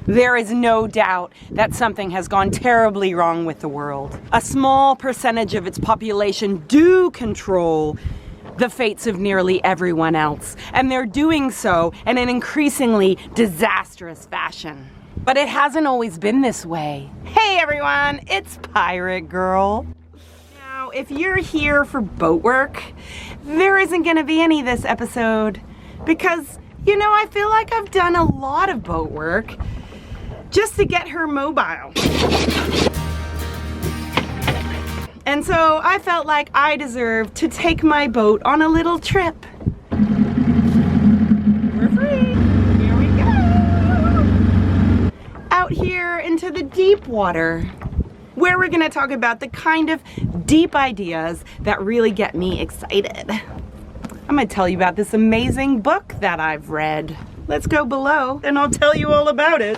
There is no doubt that something has gone terribly wrong with the world. A small percentage of its population do control the fates of nearly everyone else, and they're doing so in an increasingly disastrous fashion. But it hasn't always been this way. Hey everyone, it's Pirate Girl. Now, if you're here for boat work, there isn't gonna be any this episode because, you know, I feel like I've done a lot of boat work just to get her mobile. And so I felt like I deserved to take my boat on a little trip. We're free. Here we go. Out here into the deep water, where we're gonna talk about the kind of deep ideas that really get me excited. I'm gonna tell you about this amazing book that I've read. Let's go below and I'll tell you all about it.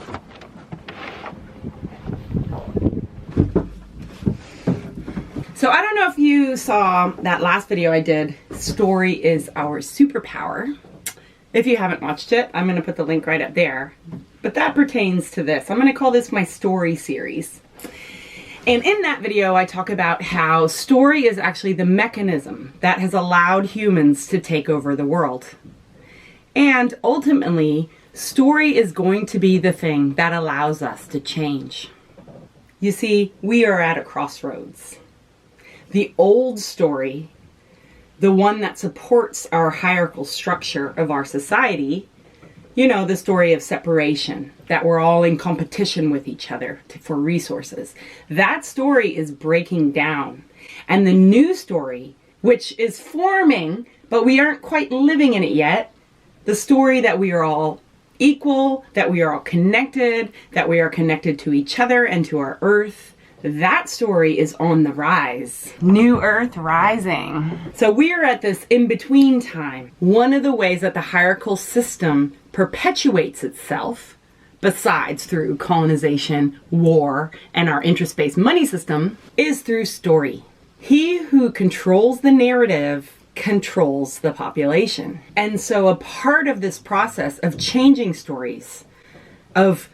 So I don't know if you saw that last video I did, Story is Our Superpower. If you haven't watched it, I'm gonna put the link right up there. But that pertains to this. I'm gonna call this my story series. And in that video, I talk about how story is actually the mechanism that has allowed humans to take over the world. And ultimately, story is going to be the thing that allows us to change. You see, we are at a crossroads. The old story, the one that supports our hierarchical structure of our society, you know, the story of separation, that we're all in competition with each other for resources. That story is breaking down. And the new story, which is forming, but we aren't quite living in it yet, the story that we are all equal, that we are all connected, that we are connected to each other and to our earth, that story is on the rise. New Earth rising. So we are at this in-between time. One of the ways that the hierarchical system perpetuates itself, besides through colonization, war, and our interest-based money system, is through story. He who controls the narrative controls the population. And so a part of this process of changing stories, of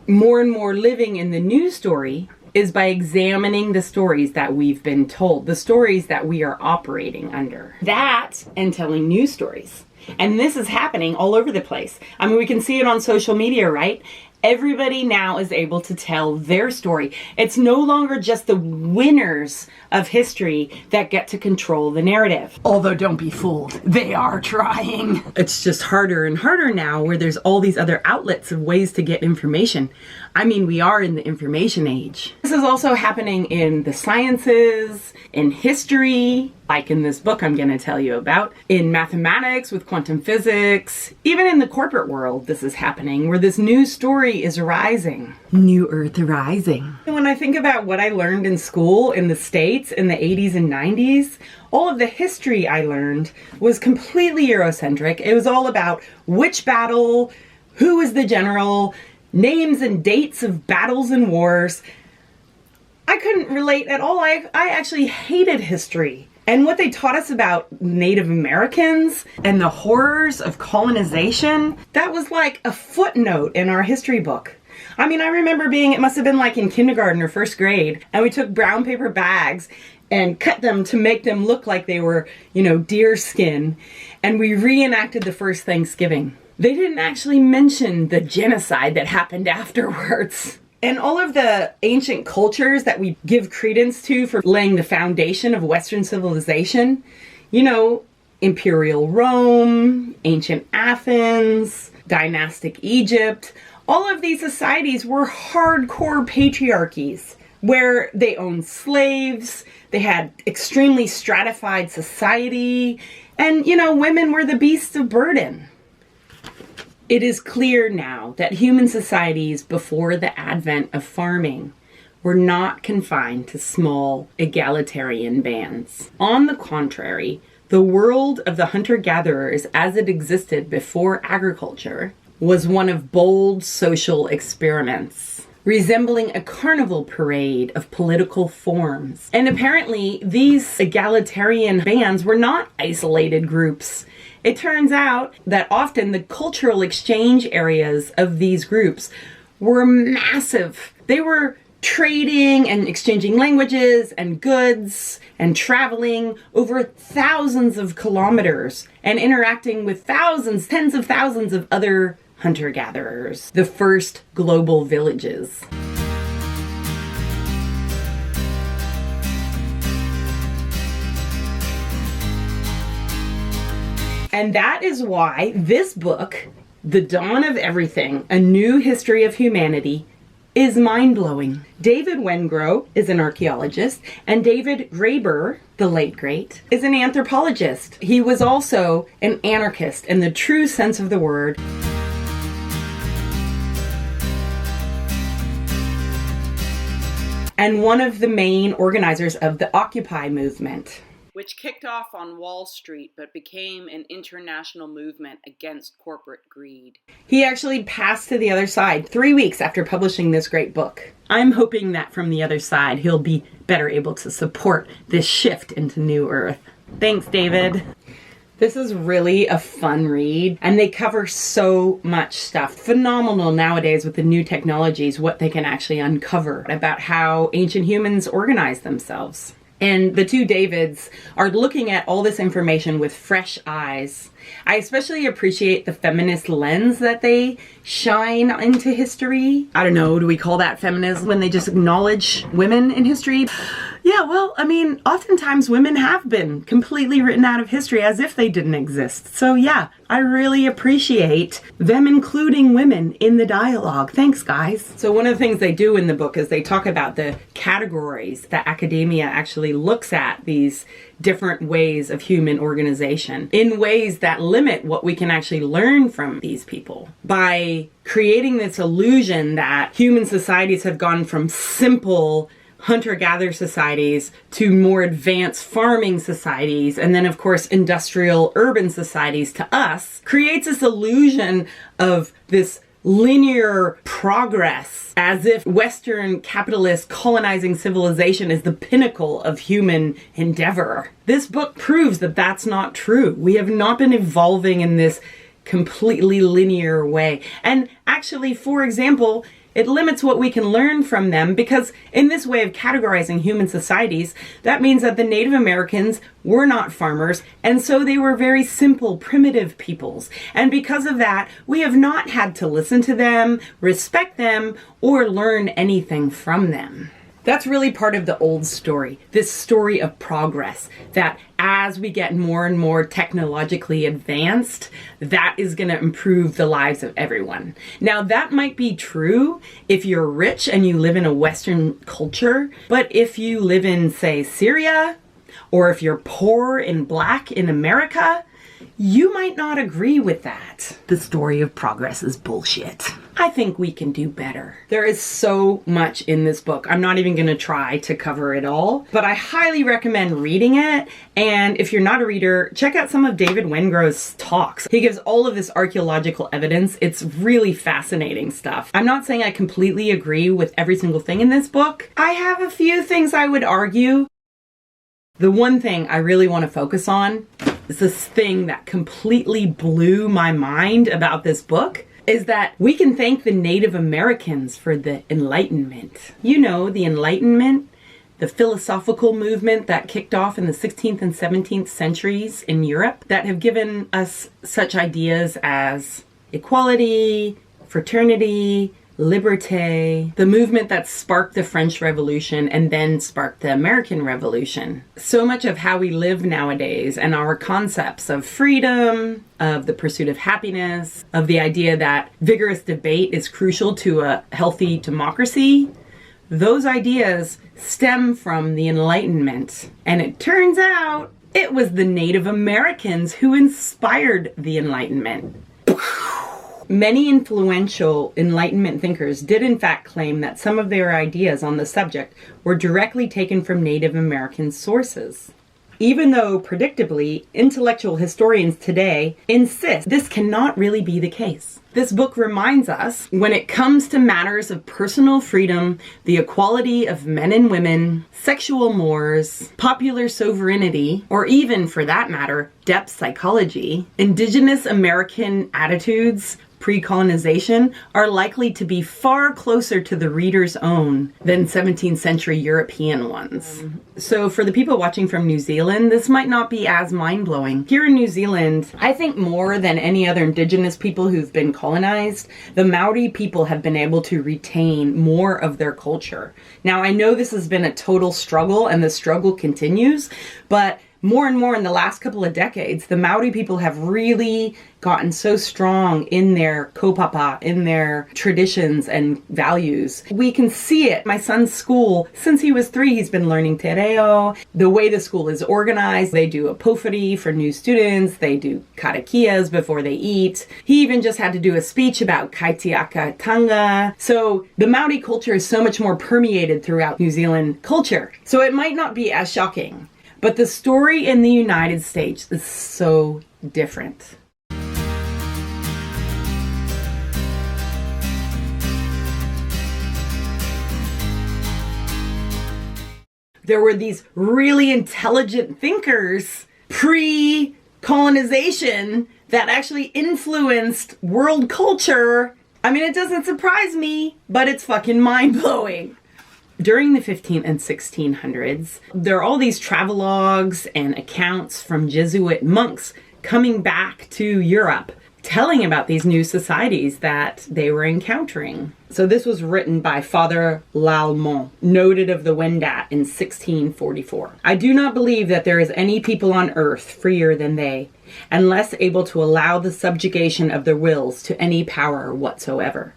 more and more living in the new story, is by examining the stories that we've been told, the stories that we are operating under. That and telling new stories. And this is happening all over the place. I mean, we can see it on social media, right? Everybody now is able to tell their story. It's no longer just the winners of history that get to control the narrative. Although don't be fooled, they are trying. It's just harder and harder now where there's all these other outlets of ways to get information. I mean, we are in the information age. This is also happening in the sciences, in history, like in this book I'm going to tell you about, in mathematics with quantum physics, even in the corporate world this is happening, where this new story is rising. New Earth rising. When I think about what I learned in school in the States in the 80s and 90s, all of the history I learned was completely Eurocentric. It was all about which battle, who was the general, names and dates of battles and wars. I couldn't relate at all. I actually hated history. And what they taught us about Native Americans and the horrors of colonization, that was like a footnote in our history book. I mean, I remember it must have been like in kindergarten or first grade, and we took brown paper bags and cut them to make them look like they were, you know, deer skin, and we reenacted the first Thanksgiving. They didn't actually mention the genocide that happened afterwards. And all of the ancient cultures that we give credence to for laying the foundation of Western civilization, you know, Imperial Rome, ancient Athens, dynastic Egypt, all of these societies were hardcore patriarchies where they owned slaves, they had extremely stratified society, and, you know, women were the beasts of burden. It is clear now that human societies before the advent of farming were not confined to small egalitarian bands. On the contrary, the world of the hunter-gatherers as it existed before agriculture was one of bold social experiments, resembling a carnival parade of political forms. And apparently, these egalitarian bands were not isolated groups. It turns out that often the cultural exchange areas of these groups were massive. They were trading and exchanging languages and goods and traveling over thousands of kilometers and interacting with thousands, tens of thousands of other hunter-gatherers. The first global villages. And that is why this book, The Dawn of Everything, A New History of Humanity, is mind-blowing. David Wengrow is an archaeologist, and David Graeber, the late great, is an anthropologist. He was also an anarchist in the true sense of the word. And one of the main organizers of the Occupy movement, which kicked off on Wall Street but became an international movement against corporate greed. He actually passed to the other side 3 weeks after publishing this great book. I'm hoping that from the other side, he'll be better able to support this shift into New Earth. Thanks, David. This is really a fun read, and they cover so much stuff. Phenomenal nowadays with the new technologies, what they can actually uncover about how ancient humans organize themselves. And the two Davids are looking at all this information with fresh eyes. I especially appreciate the feminist lens that they shine into history. I don't know, do we call that feminism when they just acknowledge women in history? Yeah, well, I mean, oftentimes women have been completely written out of history as if they didn't exist. So yeah, I really appreciate them including women in the dialogue. Thanks, guys. So one of the things they do in the book is they talk about the categories that academia actually looks at these different ways of human organization in ways that limit what we can actually learn from these people by creating this illusion that human societies have gone from simple hunter-gatherer societies to more advanced farming societies, and then of course industrial urban societies to us, creates this illusion of this linear progress, as if Western capitalist colonizing civilization is the pinnacle of human endeavor. This book proves that that's not true. We have not been evolving in this completely linear way. And actually, for example, it limits what we can learn from them, because in this way of categorizing human societies, that means that the Native Americans were not farmers, and so they were very simple, primitive peoples. And because of that, we have not had to listen to them, respect them, or learn anything from them. That's really part of the old story, this story of progress, that as we get more and more technologically advanced, that is going to improve the lives of everyone. Now, that might be true if you're rich and you live in a Western culture, but if you live in, say, Syria, or if you're poor and black in America, you might not agree with that. The story of progress is bullshit. I think we can do better. There is so much in this book. I'm not even going to try to cover it all, but I highly recommend reading it. And if you're not a reader, check out some of David Wengrow's talks. He gives all of this archaeological evidence. It's really fascinating stuff. I'm not saying I completely agree with every single thing in this book. I have a few things I would argue. The one thing I really want to focus on is this thing that completely blew my mind about this book, is that we can thank the Native Americans for the Enlightenment. You know, the Enlightenment, the philosophical movement that kicked off in the 16th and 17th centuries in Europe, that have given us such ideas as equality, fraternity, liberté, the movement that sparked the French Revolution and then sparked the American Revolution. So much of how we live nowadays and our concepts of freedom, of the pursuit of happiness, of the idea that vigorous debate is crucial to a healthy democracy, those ideas stem from the Enlightenment. And it turns out it was the Native Americans who inspired the Enlightenment. Many influential Enlightenment thinkers did in fact claim that some of their ideas on the subject were directly taken from Native American sources. Even though, predictably, intellectual historians today insist this cannot really be the case. This book reminds us, when it comes to matters of personal freedom, the equality of men and women, sexual mores, popular sovereignty, or even, for that matter, depth psychology, Indigenous American attitudes, pre-colonization are likely to be far closer to the reader's own than 17th century European ones. So for the people watching from New Zealand, this might not be as mind-blowing. Here in New Zealand, I think more than any other indigenous people who've been colonized, the Maori people have been able to retain more of their culture. Now, I know this has been a total struggle and the struggle continues, but more and more in the last couple of decades, the Maori people have really gotten so strong in their kaupapa, in their traditions and values. We can see it. My son's school, since he was 3, he's been learning te reo. The way the school is organized, they do a pōwhiri for new students. They do karakias before they eat. He even just had to do a speech about kaitiakatanga. So the Maori culture is so much more permeated throughout New Zealand culture. So it might not be as shocking. But the story in the United States is so different. There were these really intelligent thinkers pre-colonization that actually influenced world culture. I mean, it doesn't surprise me, but it's fucking mind-blowing. During the 15th and 1600s, there are all these travelogues and accounts from Jesuit monks coming back to Europe, telling about these new societies that they were encountering. So this was written by Father L'Allemand, noted of the Wendat in 1644. I do not believe that there is any people on earth freer than they, and less able to allow the subjugation of their wills to any power whatsoever.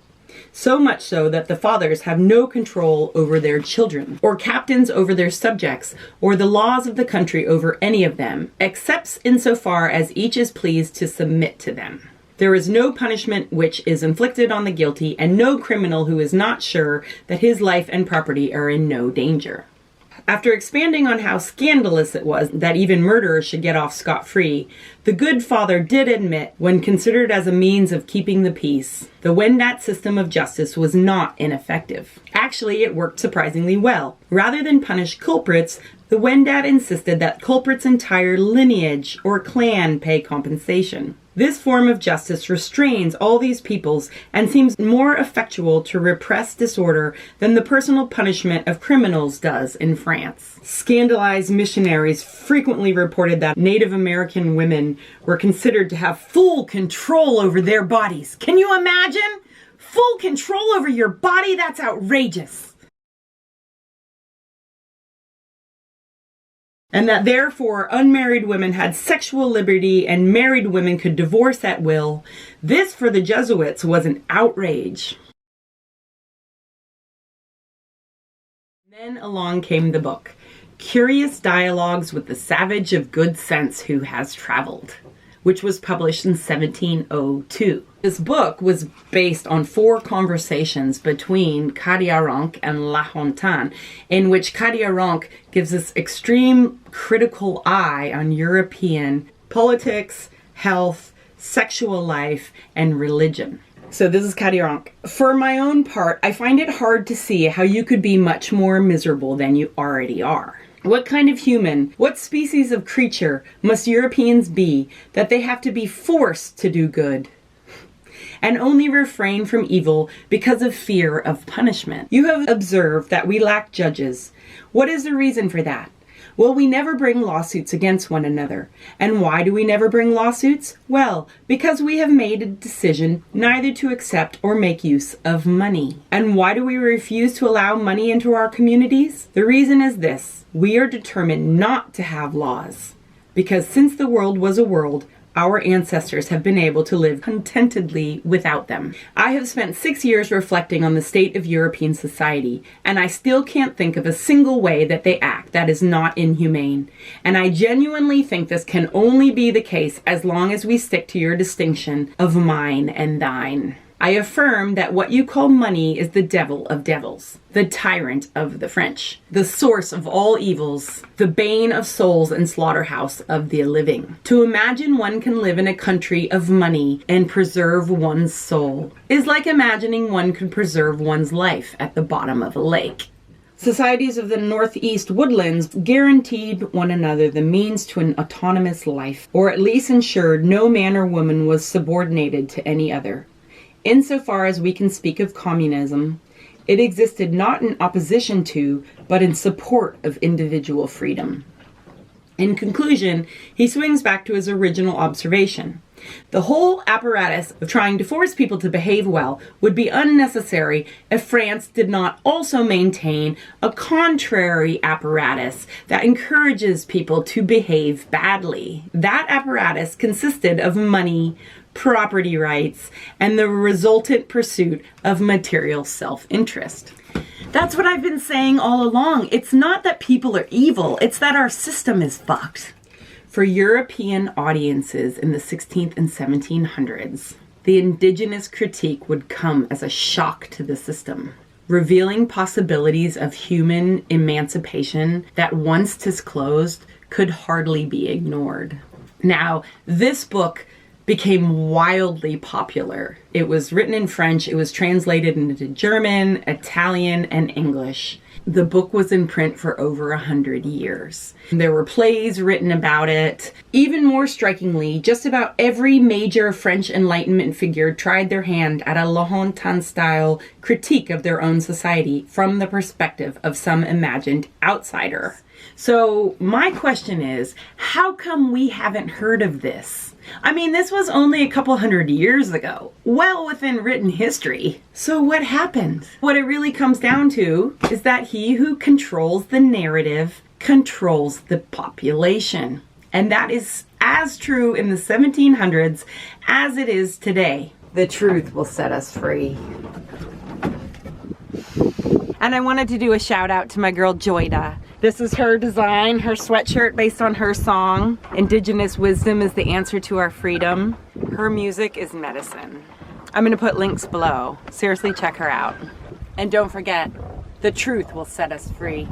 So much so that the fathers have no control over their children, or captains over their subjects, or the laws of the country over any of them, except insofar as each is pleased to submit to them. There is no punishment which is inflicted on the guilty, and no criminal who is not sure that his life and property are in no danger. After expanding on how scandalous it was that even murderers should get off scot-free, the good father did admit, when considered as a means of keeping the peace, the Wendat system of justice was not ineffective. Actually, it worked surprisingly well. Rather than punish culprits, the Wendat insisted that culprits' entire lineage or clan pay compensation. This form of justice restrains all these peoples and seems more effectual to repress disorder than the personal punishment of criminals does in France. Scandalized missionaries frequently reported that Native American women were considered to have full control over their bodies. Can you imagine? Full control over your body? That's outrageous. And that therefore unmarried women had sexual liberty and married women could divorce at will. This for the Jesuits was an outrage. Then along came the book, Curious Dialogues with the Savage of Good Sense Who Has Traveled, which was published in 1702. This book was based on 4 conversations between Kadiaronk and La Hontan, in which Kadiaronk gives this extreme critical eye on European politics, health, sexual life, and religion. So this is Kadiaronk. For my own part, I find it hard to see how you could be much more miserable than you already are. What kind of human, what species of creature must Europeans be that they have to be forced to do good and only refrain from evil because of fear of punishment? You have observed that we lack judges. What is the reason for that? Well, we never bring lawsuits against one another. And why do we never bring lawsuits? Well, because we have made a decision neither to accept or make use of money. And why do we refuse to allow money into our communities? The reason is this: we are determined not to have laws. Because since the world was a world, our ancestors have been able to live contentedly without them. I have spent 6 years reflecting on the state of European society, and I still can't think of a single way that they act that is not inhumane. And I genuinely think this can only be the case as long as we stick to your distinction of mine and thine. I affirm that what you call money is the devil of devils, the tyrant of the French, the source of all evils, the bane of souls and slaughterhouse of the living. To imagine one can live in a country of money and preserve one's soul is like imagining one could preserve one's life at the bottom of a lake. Societies of the Northeast woodlands guaranteed one another the means to an autonomous life, or at least ensured no man or woman was subordinated to any other. Insofar as we can speak of communism, it existed not in opposition to, but in support of individual freedom. In conclusion, he swings back to his original observation. The whole apparatus of trying to force people to behave well would be unnecessary if France did not also maintain a contrary apparatus that encourages people to behave badly. That apparatus consisted of money, property rights, and the resultant pursuit of material self-interest. That's what I've been saying all along. It's not that people are evil, it's that our system is fucked. For European audiences in the 16th and 1700s, the Indigenous Critique would come as a shock to the system, revealing possibilities of human emancipation that once disclosed could hardly be ignored. Now, this book became wildly popular. It was written in French, it was translated into German, Italian, and English. The book was in print for over 100 years. There were plays written about it. Even more strikingly, just about every major French Enlightenment figure tried their hand at a Lahontan-style critique of their own society from the perspective of some imagined outsider. So my question is, how come we haven't heard of this? I mean, this was only a couple hundred years ago, well within written history. So what happened? What it really comes down to is that he who controls the narrative controls the population. And that is as true in the 1700s as it is today. The truth will set us free. And I wanted to do a shout out to my girl Joyda. This is her design, her sweatshirt based on her song. Indigenous wisdom is the answer to our freedom. Her music is medicine. I'm gonna put links below. Seriously, check her out. And don't forget, the truth will set us free.